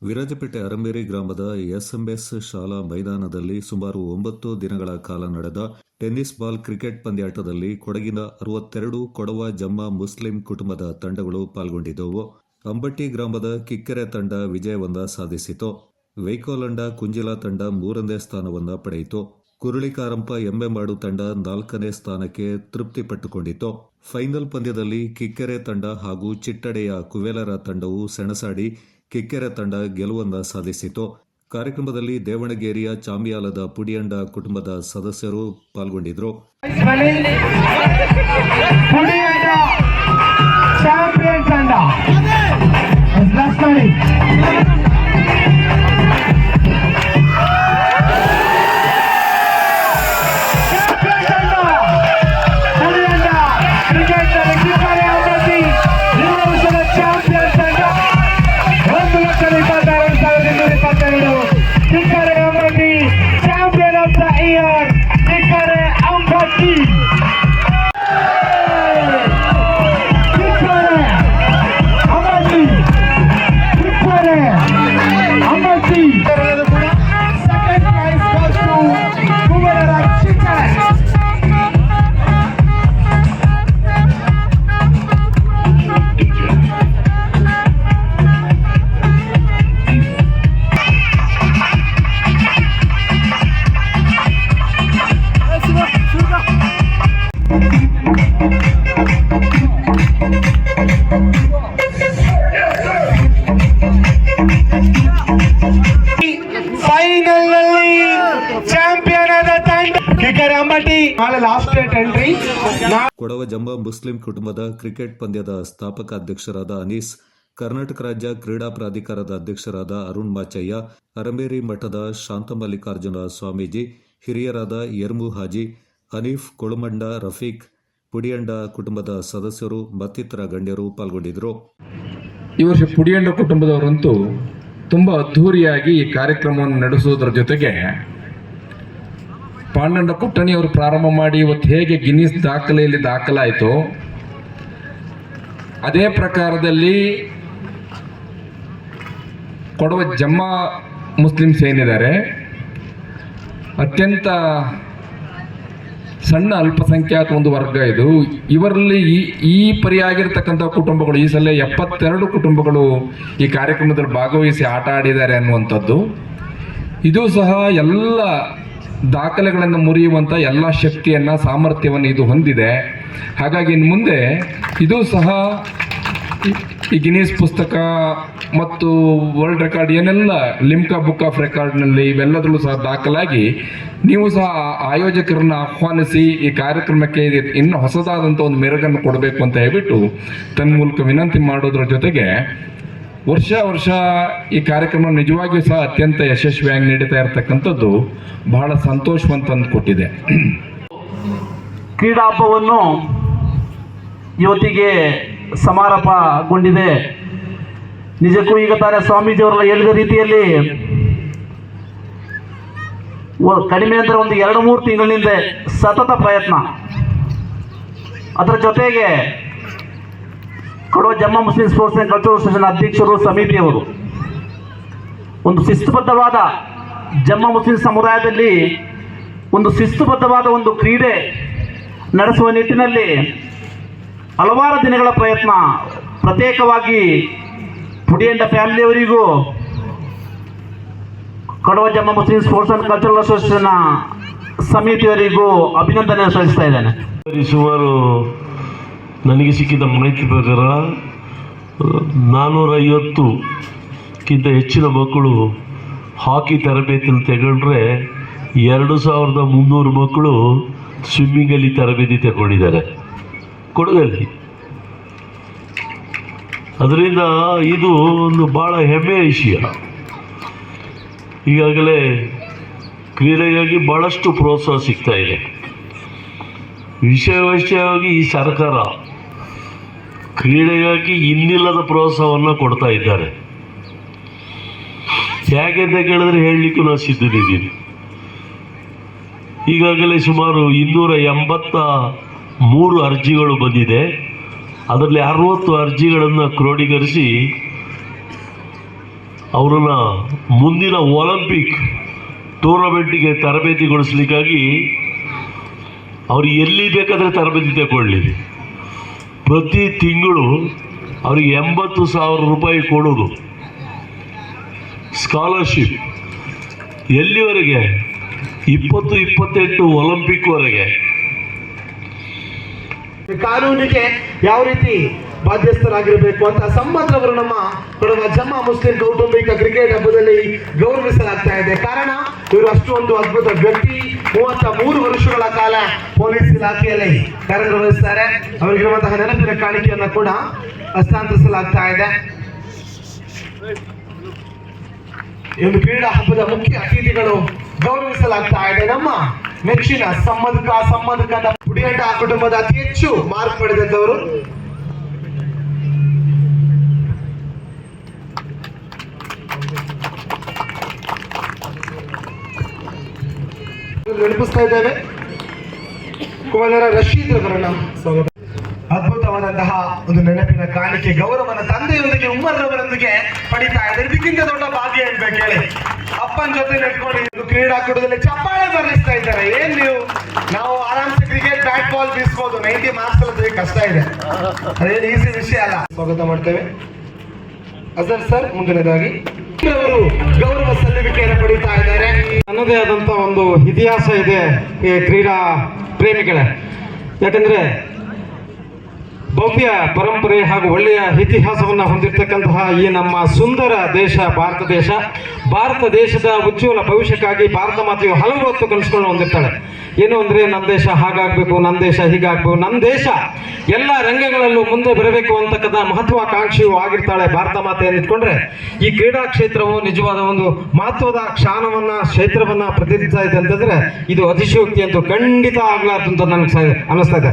ವಿರಾಜಪೇಟೆ ಅರಂಬೇರಿ ಗ್ರಾಮದ ಎಸ್ಎಂಎಸ್ ಶಾಲಾ ಮೈದಾನದಲ್ಲಿ ಸುಮಾರು 9 ದಿನಗಳ ಕಾಲ ನಡೆದ ಟೆನ್ನಿಸ್ ಬಾಲ್ ಕ್ರಿಕೆಟ್ ಪಂದ್ಯಾಟದಲ್ಲಿ ಕೊಡಗಿನ 62 ಕೊಡವ ಜಮ್ಮ ಮುಸ್ಲಿಂ ಕುಟುಂಬದ ತಂಡಗಳು ಪಾಲ್ಗೊಂಡಿದ್ದವು. ಅಂಬಟ್ಟಿ ಗ್ರಾಮದ ಕಿಕ್ಕೆರೆ ತಂಡ ವಿಜಯವನ್ನ ಸಾಧಿಸಿತು. ವೈಕೋಲಂಡ ಕುಂಜಿಲ ತಂಡ 3ನೇ ಸ್ಥಾನವನ್ನ ಪಡೆಯಿತು. ಕುರುಳಿಕಾರಂಪ ಎಮ್ಮೆಮಾಡು ತಂಡ 4ನೇ ಸ್ಥಾನಕ್ಕೆ ತೃಪ್ತಿಪಟ್ಟುಕೊಂಡಿತು. ಫೈನಲ್ ಪಂದ್ಯದಲ್ಲಿ ಕಿಕ್ಕೆರೆ ತಂಡ ಹಾಗೂ ಚಿಟ್ಟಡೆಯ ಕುವೆಲರ ತಂಡವು ಸೆಣಸಾಡಿ ಕಿಕ್ಕೆರೆ ತಂಡ ಗೆಲುವನ್ನ ಸಾಧಿಸಿತು. ಕಾರ್ಯಕ್ರಮದಲ್ಲಿ ದೇವಣಗೇರಿಯ ಚಾಮಿಯಾಲದ ಪುಡಿಯಂಡ ಕುಟುಂಬದ ಸದಸ್ಯರು ಪಾಲ್ಗೊಂಡಿದ್ರು. ಕೊಡವ ಜಮ್ಮ ಮುಸ್ಲಿಂ ಕುಟುಂಬದ ಕ್ರಿಕೆಟ್ ಪಂದ್ಯದ ಸ್ಥಾಪಕ ಅಧ್ಯಕ್ಷರಾದ ಅನೀಸ್, ಕರ್ನಾಟಕ ರಾಜ್ಯ ಕ್ರೀಡಾ ಪ್ರಾಧಿಕಾರದ ಅಧ್ಯಕ್ಷರಾದ ಅರುಣ್ ಮಾಚಯ್ಯ, ಅರಂಬೇರಿ ಮಠದ ಶಾಂತಮಲ್ಲಿಕಾರ್ಜುನ ಸ್ವಾಮೀಜಿ, ಹಿರಿಯರಾದ ಯರ್ಮು ಹಾಜಿ, ಹನೀಫ್ ಕೊಳುಮಂಡ, ರಫೀಕ್, ಪುಡಿಯಂಡ ಕುಟುಂಬದ ಸದಸ್ಯರು ಮತ್ತಿತರ ಗಣ್ಯರು ಪಾಲ್ಗೊಂಡಿದ್ದರು. ಈ ವರ್ಷ ಪುಡಿಯಂಡ ಕುಟುಂಬದವರಂತೂ ತುಂಬ ಅದ್ಧೂರಿಯಾಗಿ ಈ ಕಾರ್ಯಕ್ರಮವನ್ನು ನಡೆಸುವುದರ ಜೊತೆಗೆ ಪಾಂಡಂಡ ಕುಟ್ಟಣಿಯವರು ಪ್ರಾರಂಭ ಮಾಡಿ ಇವತ್ತು ಹೇಗೆ ಗಿನ್ನಿಸ್ ದಾಖಲೆಯಲ್ಲಿ ದಾಖಲಾಯಿತು ಅದೇ ಪ್ರಕಾರದಲ್ಲಿ ಕೊಡವ ಜಮ್ಮ ಮುಸ್ಲಿಮ್ಸ್ ಏನಿದ್ದಾರೆ ಅತ್ಯಂತ ಸಣ್ಣ ಅಲ್ಪಸಂಖ್ಯಾತ ಒಂದು ವರ್ಗ ಇದು. ಇವರಲ್ಲಿ ಈ ಪರಿಯಾಗಿರ್ತಕ್ಕಂಥ ಕುಟುಂಬಗಳು ಈ ಸಲ 72 ಕುಟುಂಬಗಳು ಈ ಕಾರ್ಯಕ್ರಮದಲ್ಲಿ ಭಾಗವಹಿಸಿ ಆಟ ಆಡಿದ್ದಾರೆ ಅನ್ನುವಂಥದ್ದು. ಇದು ಸಹ ಎಲ್ಲ ದಾಖಲೆಗಳನ್ನು ಮುರಿಯುವಂಥ ಎಲ್ಲ ಶಕ್ತಿಯನ್ನು ಸಾಮರ್ಥ್ಯವನ್ನು ಇದು ಹೊಂದಿದೆ. ಹಾಗಾಗಿ ಇನ್ನು ಮುಂದೆ ಇದು ಸಹ ಈ ಗಿನೀಸ್ ಪುಸ್ತಕ ಮತ್ತು ವರ್ಲ್ಡ್ ರೆಕಾರ್ಡ್ ಏನೆಲ್ಲ ಲಿಮ್ಕಾ ಬುಕ್ ಆಫ್ ರೆಕಾರ್ಡ್ನಲ್ಲಿ ಇವೆಲ್ಲದರಲ್ಲೂ ಸಹ ದಾಖಲಾಗಿ ನೀವು ಸಹ ಆಯೋಜಕರನ್ನ ಆಹ್ವಾನಿಸಿ ಈ ಕಾರ್ಯಕ್ರಮಕ್ಕೆ ಇನ್ನು ಹೊಸದಾದಂಥ ಒಂದು ಮೆರುಗನ್ನು ಕೊಡಬೇಕು ಅಂತ ಹೇಳ್ಬಿಟ್ಟು ತನ್ನ ಮೂಲಕ ವಿನಂತಿ ಮಾಡೋದ್ರ ಜೊತೆಗೆ ವರ್ಷ ಈ ಕಾರ್ಯಕ್ರಮ ನಿಜವಾಗಿಯೂ ಸಹ ಅತ್ಯಂತ ಯಶಸ್ವಿಯಾಗಿ ನಡೀತಾ ಇರತಕ್ಕಂಥದ್ದು ಬಹಳ ಸಂತೋಷವಂತ ಕೊಟ್ಟಿದೆ. ಕ್ರೀಡಾ ಹಬ್ಬವನ್ನು ಇವತ್ತಿಗೆ ಸಮಾರೋಪಗೊಂಡಿದೆ. ನಿಜಕ್ಕೂ ಈಗ ತಾನೇ ಸ್ವಾಮೀಜಿಯವರೆಲ್ಲ ಹೇಳಿದ ರೀತಿಯಲ್ಲಿ ಕಡಿಮೆ ಅಂದರೆ ಒಂದು 2-3 ತಿಂಗಳಿಂದ ಸತತ ಪ್ರಯತ್ನ, ಅದರ ಜೊತೆಗೆ Kodava Jamma Muslim sports and cultural association ಅಧ್ಯಕ್ಷರು ಸಮಿತಿಯವರು ಒಂದು ಶಿಸ್ತುಬದ್ಧವಾದ ಜಮ್ಮ ಮುಸ್ಲಿಂ ಸಮುದಾಯದಲ್ಲಿ ಒಂದು ಶಿಸ್ತುಬದ್ಧವಾದ ಒಂದು ಕ್ರೀಡೆ ನಡೆಸುವ ನಿಟ್ಟಿನಲ್ಲಿ ಹಲವಾರು ದಿನಗಳ ಪ್ರಯತ್ನ, ಪ್ರತ್ಯೇಕವಾಗಿ ಪುಡಿಯಂಡ ಫ್ಯಾಮಿಲಿಯವರಿಗೂ Kodava Jamma Muslim sports and cultural association ಸಮಿತಿಯವರಿಗೂ ಅಭಿನಂದನೆ ಸಲ್ಲಿಸ್ತಾ ಇದ್ದೇನೆ. ಸುಮಾರು ನನಗೆ ಸಿಕ್ಕಿದ ಮಾಹಿತಿ ಪ್ರಕಾರ 450ಕ್ಕಿಂತ ಹೆಚ್ಚಿನ ಮಕ್ಕಳು ಹಾಕಿ ತರಬೇತಿಯನ್ನು ತಗೊಂಡ್ರೆ 2300 ಮಕ್ಕಳು ಸ್ವಿಮ್ಮಿಂಗಲ್ಲಿ ತರಬೇತಿ ತಗೊಂಡಿದ್ದಾರೆ ಕೊಡಗಲ್ಲಿ. ಅದರಿಂದ ಇದು ಒಂದು ಭಾಳ ಹೆಮ್ಮೆಯ ವಿಷಯ. ಈಗಾಗಲೇ ಕ್ರೀಡೆಗಾಗಿ ಭಾಳಷ್ಟು ಪ್ರೋತ್ಸಾಹ ಸಿಗ್ತಾ ಇದೆ. ವಿಶೇಷವಾಗಿ ಈ ಸರ್ಕಾರ ಕ್ರೀಡೆಗಾಗಿ ಇನ್ನಿಲ್ಲದ ಪ್ರೋತ್ಸಾಹವನ್ನು ಕೊಡ್ತಾ ಇದ್ದಾರೆ. ಹೇಗೆ ಅಂತ ಕೇಳಿದ್ರೆ ಹೇಳಲಿಕ್ಕೂ ನಾನು ಸಿದ್ಧನಿದ್ದೀನಿ. ಈಗಾಗಲೇ ಸುಮಾರು 283 ಅರ್ಜಿಗಳು ಬಂದಿದೆ. ಅದರಲ್ಲಿ 60 ಅರ್ಜಿಗಳನ್ನು ಕ್ರೋಢೀಕರಿಸಿ ಅವರನ್ನ ಮುಂದಿನ ಒಲಿಂಪಿಕ್ ಟೂರ್ನಮೆಂಟಿಗೆ ತರಬೇತಿಗೊಳಿಸ್ಲಿಕ್ಕಾಗಿ ಅವ್ರು ಎಲ್ಲಿ ಬೇಕಾದರೆ ತರಬೇತಿ ತಗೊಳ್ಳಿ, ಪ್ರತಿ ತಿಂಗಳು ಅವ್ರಿಗೆ 80,000 ರೂಪಾಯಿ ಕೊಡೋದು ಸ್ಕಾಲರ್ಶಿಪ್. ಎಲ್ಲಿವರೆಗೆ? 2028 ಒಲಿಂಪಿಕ್ವರೆಗೆ. ಕಾನೂನಿಗೆ ಯಾವ ರೀತಿ ಬಾಧ್ಯಸ್ಥರಾಗಿರಬೇಕು ಅಂತ ಸಂಬಂಧವರು ನಮ್ಮ ಕೊಡವ ಜಮ್ಮಾ ಮುಸ್ಲಿಂ ಕೌಟುಂಬಿಕ ಕ್ರಿಕೆಟ್ ಹಬ್ಬದಲ್ಲಿ ಗೌರವಿಸಲಾಗ್ತಾ ಇದೆ. ಕಾರಣ ಇವರು ಅಷ್ಟೊಂದು ಅದ್ಭುತ ವ್ಯಕ್ತಿ. 33 ವರ್ಷಗಳ ಕಾಲ ಪೊಲೀಸ್ ಇಲಾಖೆಯಲ್ಲಿ ಕಾರ್ಯನಿರ್ವಹಿಸ್ತಾರೆ. ಅವರಿಗಿರುವಂತಹ ನೆನಪಿನ ಕಾಣಿಕೆಯನ್ನು ಕೂಡ ಹಸ್ತಾಂತರಿಸಲಾಗ್ತಾ ಇದೆ. ಈ ಒಂದು ಕ್ರೀಡಾ ಹಬ್ಬದ ಮುಖ್ಯ ಅತಿಥಿಗಳು ಗೌರವಿಸಲಾಗ್ತಾ ಇದೆ. ನಮ್ಮ ನೆಚ್ಚಿನ ಸಂಬಂಧಕ ಪುಡಿಯಂಟ ಕುಟುಂಬದ ಅತಿ ಹೆಚ್ಚು ಮಾರ್ಕ್ ಪಡೆದಂತವರು ನೆನಪಿಸ್ತಾ ಇದ್ದೇವೆ. ಕುಮಾರ ರಶೀದ್ ಅವರನ್ನ ಸ್ವಾಗತ. ಅದ್ಭುತವಾದಂತಹ ಒಂದು ನೆನಪಿನ ಕಾಣಿಕೆ ಗೌರವನ ತಂದೆಯೊಂದಿಗೆ ಉಮರ್ ಅವರೊಂದಿಗೆ ಪಡಿತಾ ಇದ್ದಾರೆ. ಇದಕ್ಕಿಂತ ದೊಡ್ಡ ಭಾಗ್ಯ ಏನ್ಬೇಕು ಹೇಳಿ? ಅಪ್ಪನ ಜೊತೆ ನೆಟ್ಕೊಂಡು ಕ್ರೀಡಾಕೂಟದಲ್ಲಿ ಚಪ್ಪಾಳೆ ಬರ್ಲಿಸ್ತಾ ಇದ್ದಾರೆ. ಏನ್ ನೀವು? ನಾವು ಆರಾಮ್ಸೆ ಕ್ರಿಕೆಟ್ ಬ್ಯಾಟ್ ಬಾಲ್ ಬೀಸ್ಬೋದು. 90 ಮಾರ್ಕ್ಸ್ ಅಲ್ಲದೆ ಕಷ್ಟ ಇದೆ, ಅದೇನು ಈಸಿ ವಿಷಯ ಅಲ್ಲ. ಸ್ವಾಗತ ಮಾಡ್ತೇವೆ. ಅಜರ್ ಸರ್ ಮುಂದಿನದಾಗಿ ಅವರು ಗೌರವ ಸಲ್ಲಿಕೆಯನ್ನು ಪಡಿತಾ ಇದ್ದಾರೆ. ನನ್ನದೇ ಆದಂತ ಒಂದು ಇತಿಹಾಸ ಇದೆ ಈ ಕ್ರೀಡಾ ಪ್ರೇಮಿಗಳೇ. ಯಾಕಂದ್ರೆ ಭವ್ಯ ಪರಂಪರೆ ಹಾಗೂ ಒಳ್ಳೆಯ ಇತಿಹಾಸವನ್ನು ಹೊಂದಿರತಕ್ಕಂತಹ ಈ ನಮ್ಮ ಸುಂದರ ದೇಶ ಭಾರತ ದೇಶದ ಉಜ್ವಲ ಭವಿಷ್ಯಕ್ಕಾಗಿ ಭಾರತ ಮಾತೆಯು ಹಲವು ಹೊತ್ತು ಕನಸುಗಳನ್ನು ಹೊಂದಿರ್ತಾಳೆ. ಏನು ಅಂದ್ರೆ ನಮ್ಮ ದೇಶ ಹಾಗಾಗಬೇಕು, ನಮ್ಮ ದೇಶ ಹೀಗಾಗಬೇಕು, ನಮ್ಮ ದೇಶ ಎಲ್ಲ ರಂಗಗಳಲ್ಲೂ ಮುಂದೆ ಬರಬೇಕು ಅಂತಕ್ಕಂಥ ಮಹತ್ವಾಕಾಂಕ್ಷಿಯೂ ಆಗಿರ್ತಾಳೆ ಭಾರತ ಮಾತೆ ಅಂದಿಟ್ಕೊಂಡ್ರೆ ಈ ಕ್ರೀಡಾ ಕ್ಷೇತ್ರವು ನಿಜವಾದ ಒಂದು ಮಹತ್ವದ ಕ್ಷೇತ್ರವನ್ನ ಪ್ರತಿನಿಧಿಸ್ತಾ ಇದೆ ಅಂತಂದ್ರೆ ಇದು ಅತಿಶಯೋಕ್ತಿ ಅಂತೂ ಖಂಡಿತ ಆಗ್ಲಾರ್ದು ಅಂತ ನನಗೆ ಅನ್ನಿಸ್ತಾ ಇದೆ.